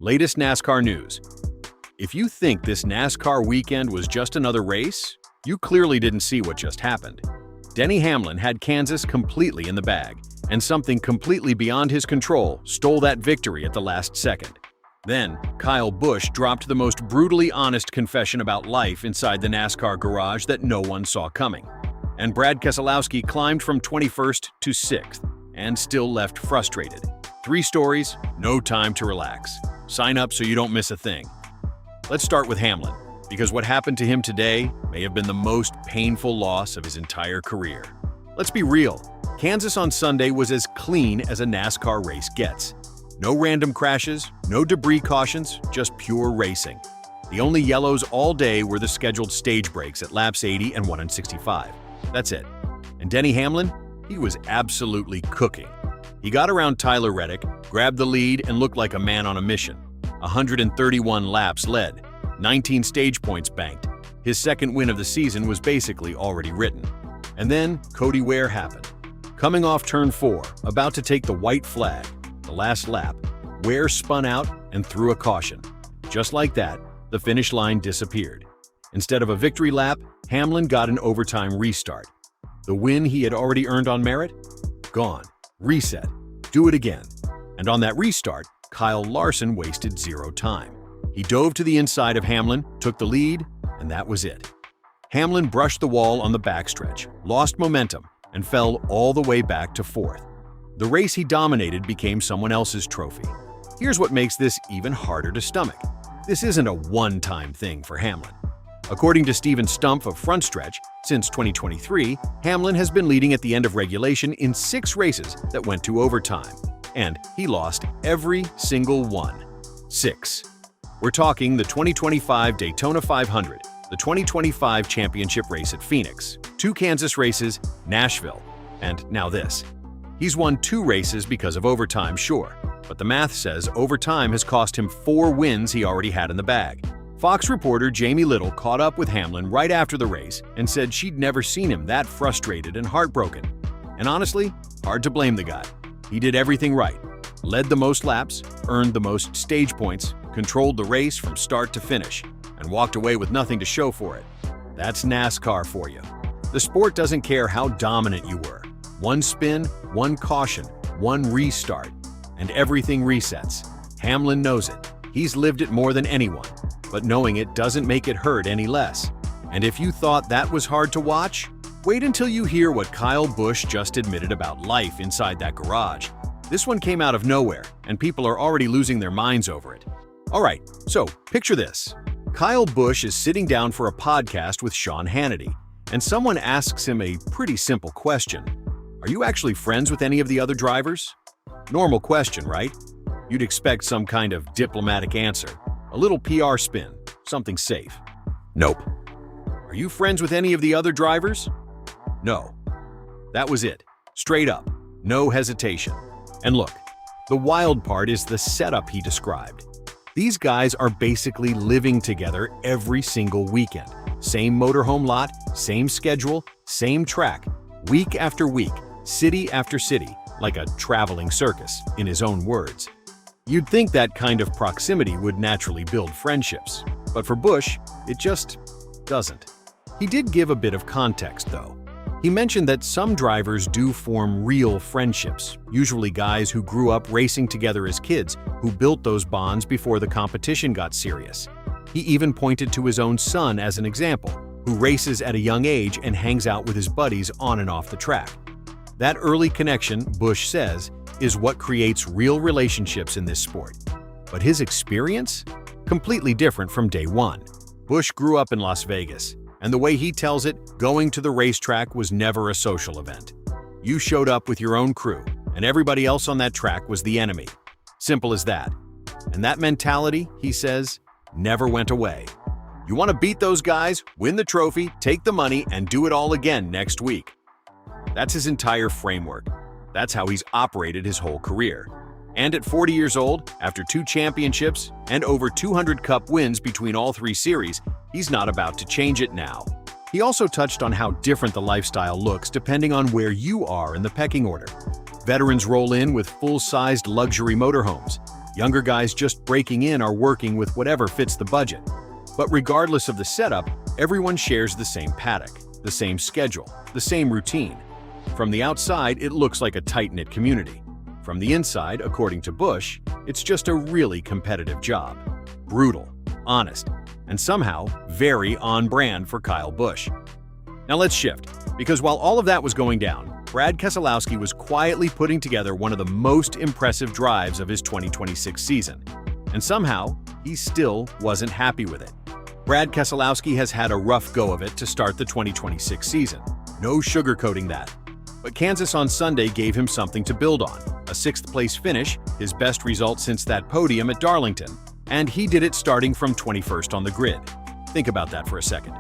Latest NASCAR news. If you think this NASCAR weekend was just another race, you clearly didn't see what just happened. Denny Hamlin had Kansas completely in the bag, and something completely beyond his control stole that victory at the last second. Then, Kyle Busch dropped the most brutally honest confession about life inside the NASCAR garage that no one saw coming. And Brad Keselowski climbed from 21st to 6th, and still left frustrated. 3 stories, no time to relax. Sign up so you don't miss a thing. Let's start with Hamlin, because what happened to him today may have been the most painful loss of his entire career. Let's be real, Kansas on Sunday was as clean as a NASCAR race gets. No random crashes, no debris cautions, just pure racing. The only yellows all day were the scheduled stage breaks at laps 80 and 165. That's it. And Denny Hamlin? He was absolutely cooking. He got around Tyler Reddick, grabbed the lead, and looked like a man on a mission. 131 laps led, 19 stage points banked. His second win of the season was basically already written. And then Cody Ware happened. Coming off turn 4, about to take the white flag, the last lap, Ware spun out and threw a caution. Just like that, the finish line disappeared. Instead of a victory lap, Hamlin got an overtime restart. The win he had already earned on merit? Gone. Reset. Do it again. And on that restart, Kyle Larson wasted 0 time. He dove to the inside of Hamlin, took the lead, and that was it. Hamlin brushed the wall on the backstretch, lost momentum, and fell all the way back to 4th. The race he dominated became someone else's trophy. Here's what makes this even harder to stomach. This isn't a one-time thing for Hamlin. According to Steven Stumpf of Front Stretch, since 2023, Hamlin has been leading at the end of regulation in 6 races that went to overtime. And he lost every single one. 6. We're talking the 2025 Daytona 500, the 2025 championship race at Phoenix, 2 Kansas races, Nashville, and now this. He's won 2 races because of overtime, sure, but the math says overtime has cost him 4 wins he already had in the bag. Fox reporter Jamie Little caught up with Hamlin right after the race and said she'd never seen him that frustrated and heartbroken. And honestly, hard to blame the guy. He did everything right. Led the most laps, earned the most stage points, controlled the race from start to finish, and walked away with nothing to show for it. That's NASCAR for you. The sport doesn't care how dominant you were. 1 spin, 1 caution, 1 restart, and everything resets. Hamlin knows it. He's lived it more than anyone, but knowing it doesn't make it hurt any less. And if you thought that was hard to watch, wait until you hear what Kyle Busch just admitted about life inside that garage. This one came out of nowhere, and people are already losing their minds over it. Alright, so picture this. Kyle Busch is sitting down for a podcast with Sean Hannity, and someone asks him a pretty simple question. Are you actually friends with any of the other drivers? Normal question, right? You'd expect some kind of diplomatic answer, a little PR spin, something safe. Nope. Are you friends with any of the other drivers? No. That was it. Straight up. No hesitation. And look, the wild part is the setup he described. These guys are basically living together every single weekend. Same motorhome lot, same schedule, same track, week after week, city after city, like a traveling circus, in his own words. You'd think that kind of proximity would naturally build friendships, but for Busch, it just doesn't. He did give a bit of context, though. He mentioned that some drivers do form real friendships, usually guys who grew up racing together as kids, who built those bonds before the competition got serious. He even pointed to his own son as an example, who races at a young age and hangs out with his buddies on and off the track. That early connection, Busch says, is what creates real relationships in this sport. But his experience? Completely different from day one. Busch grew up in Las Vegas, and the way he tells it, going to the racetrack was never a social event. You showed up with your own crew, and everybody else on that track was the enemy. Simple as that. And that mentality, he says, never went away. You want to beat those guys, win the trophy, take the money, and do it all again next week. That's his entire framework. That's how he's operated his whole career. And at 40 years old, after 2 championships and over 200 Cup wins between all 3 series, he's not about to change it now. He also touched on how different the lifestyle looks depending on where you are in the pecking order. Veterans roll in with full-sized luxury motorhomes. Younger guys just breaking in are working with whatever fits the budget. But regardless of the setup, everyone shares the same paddock, the same schedule, the same routine. From the outside, it looks like a tight-knit community. From the inside, according to Busch, it's just a really competitive job. Brutal, honest, and somehow very on-brand for Kyle Busch. Now let's shift, because while all of that was going down, Brad Keselowski was quietly putting together one of the most impressive drives of his 2026 season. And somehow, he still wasn't happy with it. Brad Keselowski has had a rough go of it to start the 2026 season. No sugarcoating that. But Kansas on Sunday gave him something to build on. A 6th-place finish, his best result since that podium at Darlington. And he did it starting from 21st on the grid. Think about that for a second.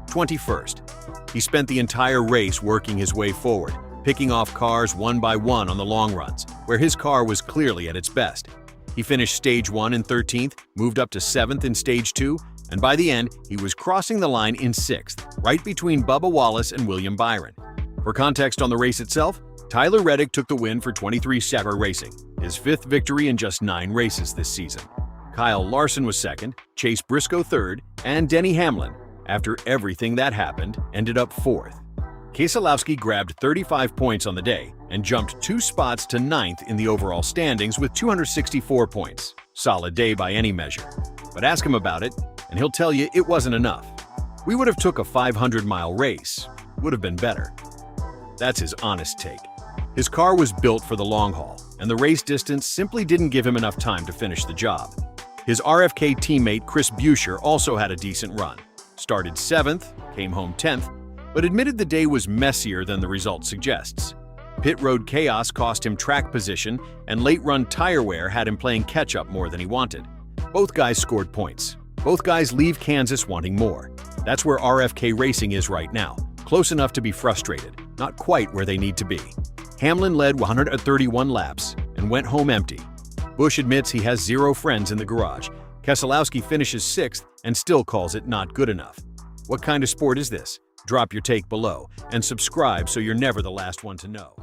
21st. He spent the entire race working his way forward, picking off cars one by one on the long runs, where his car was clearly at its best. He finished Stage 1 in 13th, moved up to 7th in Stage 2, and by the end, he was crossing the line in 6th, right between Bubba Wallace and William Byron. For context on the race itself, Tyler Reddick took the win for 23 Chevrolet Racing, his 5th victory in just 9 races this season. Kyle Larson was 2nd, Chase Briscoe 3rd, and Denny Hamlin, after everything that happened, ended up 4th. Keselowski grabbed 35 points on the day and jumped 2 spots to 9th in the overall standings with 264 points. Solid day by any measure. But ask him about it, and he'll tell you it wasn't enough. We would have took a 500-mile race. Would have been better. That's his honest take. His car was built for the long haul, and the race distance simply didn't give him enough time to finish the job. His RFK teammate Chris Buescher also had a decent run. Started 7th, came home 10th, but admitted the day was messier than the result suggests. Pit road chaos cost him track position, and late-run tire wear had him playing catch-up more than he wanted. Both guys scored points. Both guys leave Kansas wanting more. That's where RFK Racing is right now, close enough to be frustrated, not quite where they need to be. Hamlin led 131 laps and went home empty. Busch admits he has 0 friends in the garage. Keselowski finishes 6th and still calls it not good enough. What kind of sport is this? Drop your take below and subscribe so you're never the last one to know.